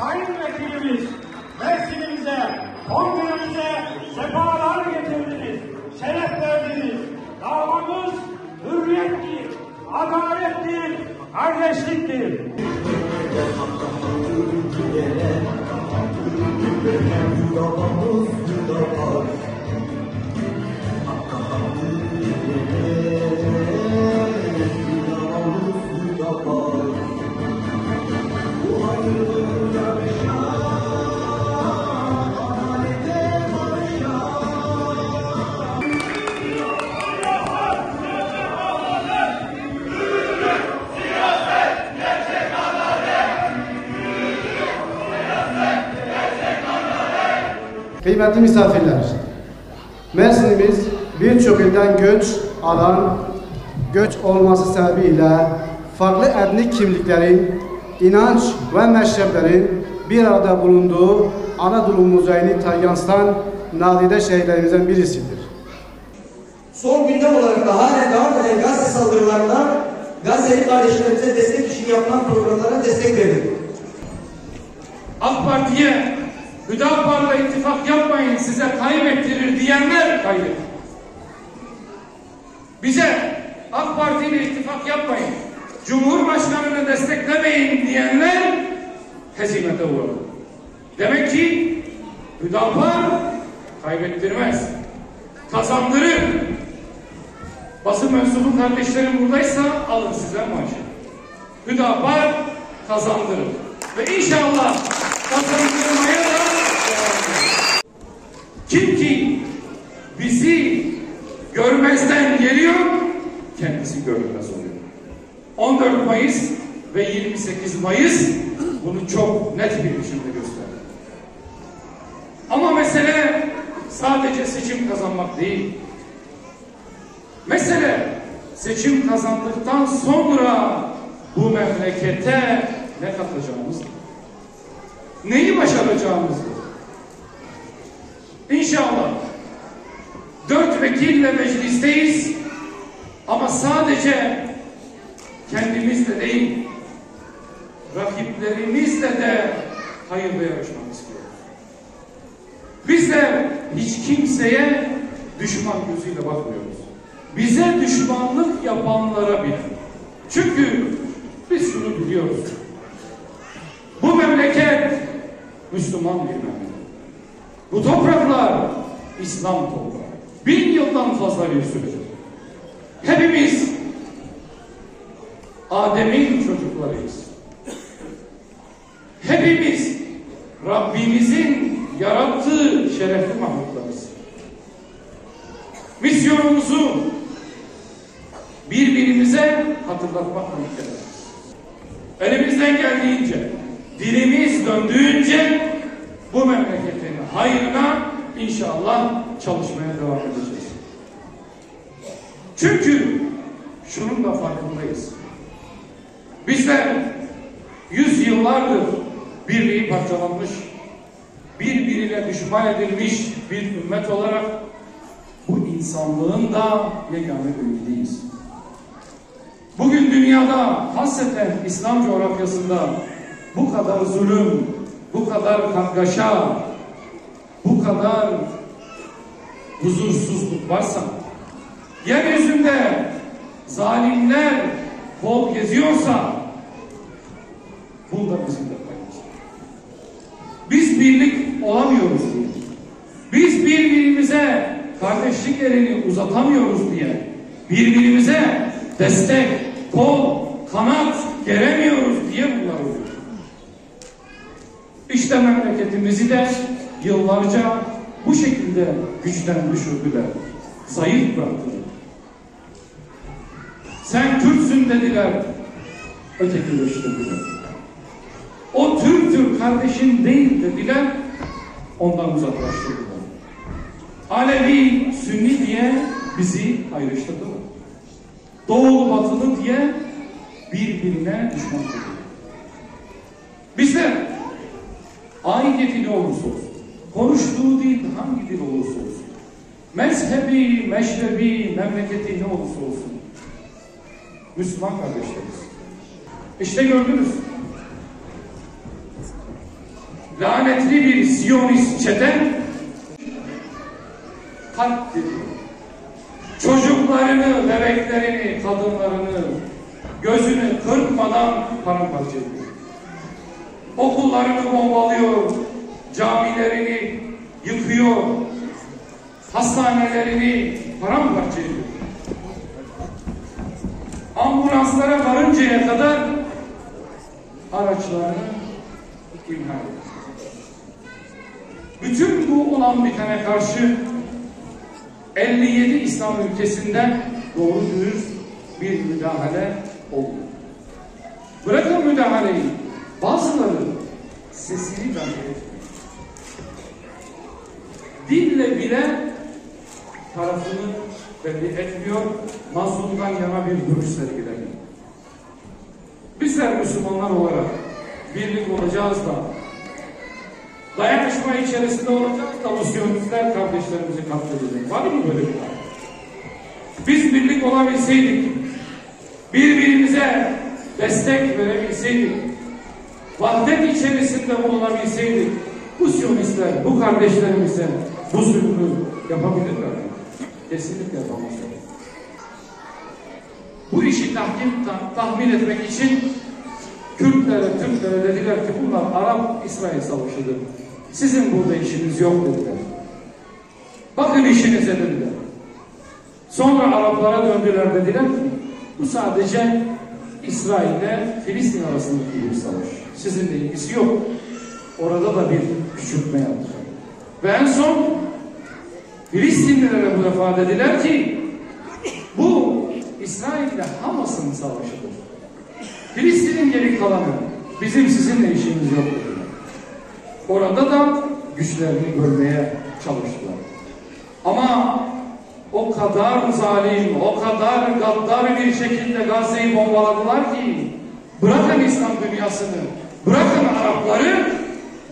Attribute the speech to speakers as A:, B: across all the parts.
A: sayın vekilimiz, Mersin'imize, kongremize sefalar getirdiniz, şeref verdiniz. Davamız hürriyettir, adalettir, kardeşliktir.
B: Kıymetli misafirler, Mersin'imiz birçok ilden göç alan, göç olması sebebiyle farklı etnik kimliklerin, inanç ve mezheplerin bir arada bulunduğu Anadolu Muzeyini yansıtan nadide şehirlerimizden birisidir.
C: Son gündem olarak da halen devam eden Gazze saldırılarında Gazze'li kardeşlerimize destek için yapılan programlara destek verilir.
D: AK Parti'ye Hüdapar'la ittifak yapmayın size kaybettirir diyenler kaybettir. Bize AK Parti ile ittifak yapmayın, Cumhurbaşkanı'nı desteklemeyin diyenler hezimete uğradı. Demek ki Hüdapar kaybettirmez, kazandırır. Basın mensubu kardeşlerim buradaysa alın size maaşı. Hüdapar kazandırır. Ve inşallah kazandırmaya da devam edecek. Kim ki bizi görmezden geliyor, kendisi görünmez oluyor. 14 Mayıs ve 28 Mayıs bunu çok net bir biçimde gösterdi. Ama mesele sadece seçim kazanmak değil. Mesele seçim kazandıktan sonra bu memlekete ne katacağımızdır. Neyi başaracağımızdır. İnşallah 4 vekille meclisteyiz ama sadece kendimizle değil, rakiplerimizle de hayırlı yarışmak istiyoruz. Bizler hiç kimseye düşman gözüyle bakmıyoruz. Bize düşmanlık yapanlara bile. Çünkü biz şunu biliyoruz. Bu memleket Müslüman bir memleket. Bu topraklar İslam toprağı. 1000 yıldan fazla bir süredir. Hepimiz Adem'in çocuklarıyız. Hepimiz Rabbimizin yarattığı şerefli mahluklarız. Misyonumuzu birbirimize hatırlatmak mümkün. Elimizden geldiğince, dilimiz döndüğünce bu memleketin hayrına inşallah çalışmaya devam edeceğiz. Çünkü şunun da farkındayız. Bizler 100 yıllardır birliği parçalanmış, birbirine düşman edilmiş bir ümmet olarak bu insanlığın da yegane ümmidiyiz. Bugün dünyada hasreten İslam coğrafyasında bu kadar zulüm, bu kadar kargaşa, bu kadar huzursuzluk varsa, yeryüzünde zalimler kol geziyorsa bunda bizim de payımız. Biz birlik olamıyoruz diye, biz birbirimize kardeşlik elini uzatamıyoruz diye, birbirimize destek, kol, kanat geremiyoruz diye bunlar oluyor. İşte memleketimizi de yıllarca bu şekilde güçten düşürdüler, zayıf bıraktılar. Sen Türksün dediler, ötekileştirdiler. O Türktür kardeşin değil dediler, ondan uzaklaştırdılar. Alevi, Sünni diye bizi ayrıştırdılar. Doğulu, Batılı diye birbirine düşman kıldılar. Bizler aidiyeti ne olursa olsun, konuştuğu değil hangi dil olursa olsun, mezhebi, meşrebi, memleketi ne olursa olsun, Müslüman kardeşleriz. İşte gördünüz. lanetli bir Siyonist çete katlediyor. Çocuklarını, bebeklerini, kadınlarını gözünü kırpmadan paramparça ediyor. Okullarını bombalıyor, camilerini yıkıyor, hastanelerini paramparça ediyor. Ambulanslara varıncaya kadar araçlarını imha ediyor. Bütün bu olan bitene karşı 57 İslam ülkesinden doğru dürüst bir müdahale oldu. Bırakın müdahaleyi, bazıları sesini dahi etmiyor. Dille bile tarafını belli etmiyor, mazlumdan yana bir duruş sergileniyor. Bizler Müslümanlar olarak birlik olacağız da, dayanışma içerisinde olacağız da bu Siyonistler kardeşlerimizi katledecek. Var mı böyle bir şey? Biz birlik olabilseydik, birbirimize destek verebilseydik, vahdet içerisinde bulunabilseydik, bu Siyonistler, bu kardeşlerimize bu zulmü yapabilirler. Kesinlikle yapamazlar. Bu işi tahmin etmek için Kürtlere, Türklere dediler ki bunlar Arap-İsrail savaşıdır. Sizin burada işiniz yok dediler. Bakın işinize dediler. Sonra Araplara döndüler dediler ki bu sadece İsrail ile Filistin arasındaki bir savaş. Sizinle ilgisi yok. Orada da bir küçültme yaptılar. Ve en son Filistinlilere bu defa dediler ki bu İsrail ile Hamas'ın savaşıdır. Filistin'in geri kalanı bizim sizinle işimiz yok dediler. Orada da güçlerini görmeye çalıştılar. Ama o kadar zalim, o kadar gaddar bir şekilde Gazze'yi bombaladılar ki bırakın İslam dünyasını, bırakın Arapları,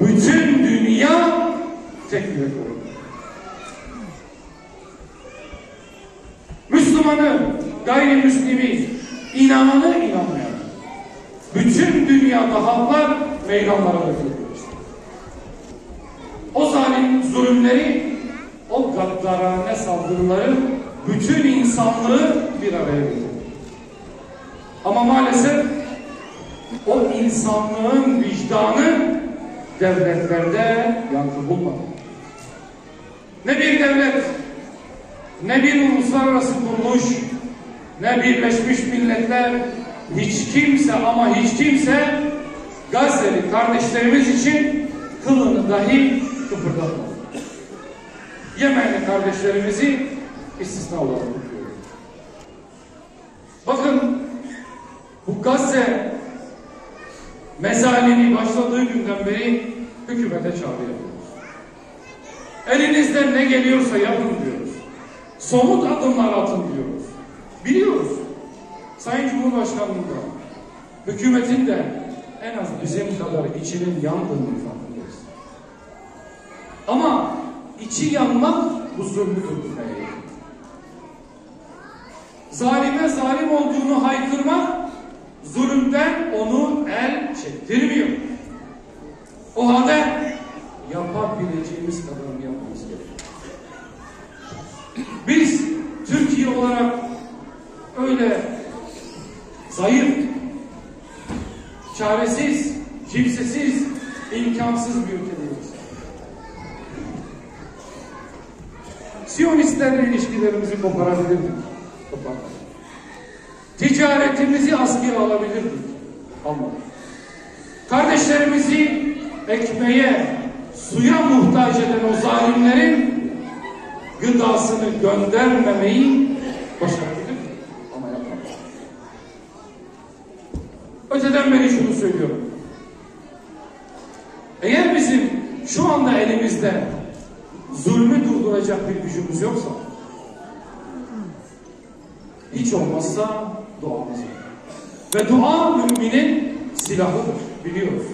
D: bütün dünya tek yürek oldu. Müslümanı, gayrimüslimi, inananı, inanmayan bütün dünyada halklar meydanlara döküldü. O zalim zulümleri, o gaddarane saldırıları bütün insanlığı bir araya getirdi. Ama maalesef o insanlığın vicdanı devletlerde yankı bulmadı. Ne bir devlet, ne bir uluslararası kuruluş, ne Birleşmiş Milletler, hiç kimse ama hiç kimse Gazze'li kardeşlerimiz için kılını dahi kıpırdatmadı. Yemenli kardeşlerimizi istisna olarak tutuyoruz. Bakın bu Gazze mezalimi başladığı günden beri hükümete çağrı yapıyoruz. Elinizden ne geliyorsa yapın diyoruz. Somut adımlar atın diyoruz. Biliyoruz. Sayın Cumhurbaşkanlığı'nda, hükümetin de en az bizim kadar içinin yandığını farkındayız. Ama içi yanmak bu zulmü öldürmeye. Zalime zalim olduğunu haykırmak zulümden onu el çektirmiyor. O halde yapabileceğimiz kadarını yapmamız gerekiyor. Biz Türkiye olarak öyle zayıf, çaresiz, kimsesiz, imkansız bir ülkedeyiz. Siyonistlerle ilişkilerimizi koparabilirdik. Ticaretimizi askıya alabilirdik. Almadık. Kardeşlerimizi ekmeğe, suya muhtaç eden o zalimlerin gıdasını göndermemeyi başarabilirdik. Ama yapmadık. Öteden beri şunu söylüyorum. Eğer bizim şu anda elimizde zulmü durduracak bir gücümüz yoksa, hiç olmazsa duamız var. Ve dua müminin silahıdır, biliyoruz.